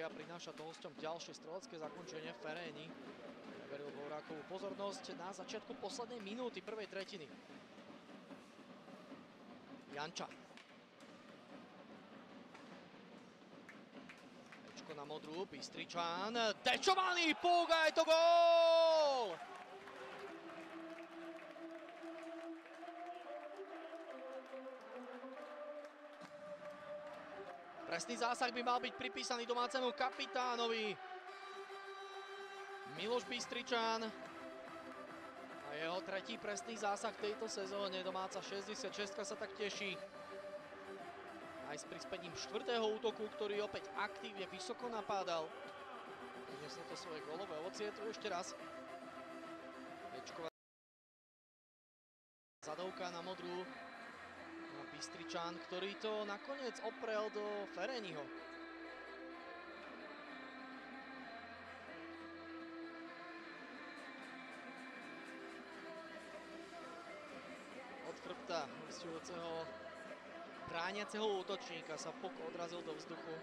séria prináša to hosťom ďalšie strelecké zakončenie. Feréni veril Dvorákovú pozornosť na začiatku poslednej minúty prvej tretiny. Janča. Ečko na modrú, Bystričan, dečovaný puk a je to gól! Presný zásah by mal byť pripísaný domácemu kapitánovi. Miloš Bystričan a jeho tretí presný zásah v tejto sezóne. Domáca 66 sa tak teší. Aj s prispätím štvrtého útoku, ktorý opäť aktívne vysoko napádal. Prinieslo to svoje gólové ovocie, tu ešte raz. Ečková zadovka na modrú. Bystričan, ktorý to nakoniec oprel do Feréniho. Od chrbta hostujúceho brániaceho útočníka sa puk odrazil do vzduchu.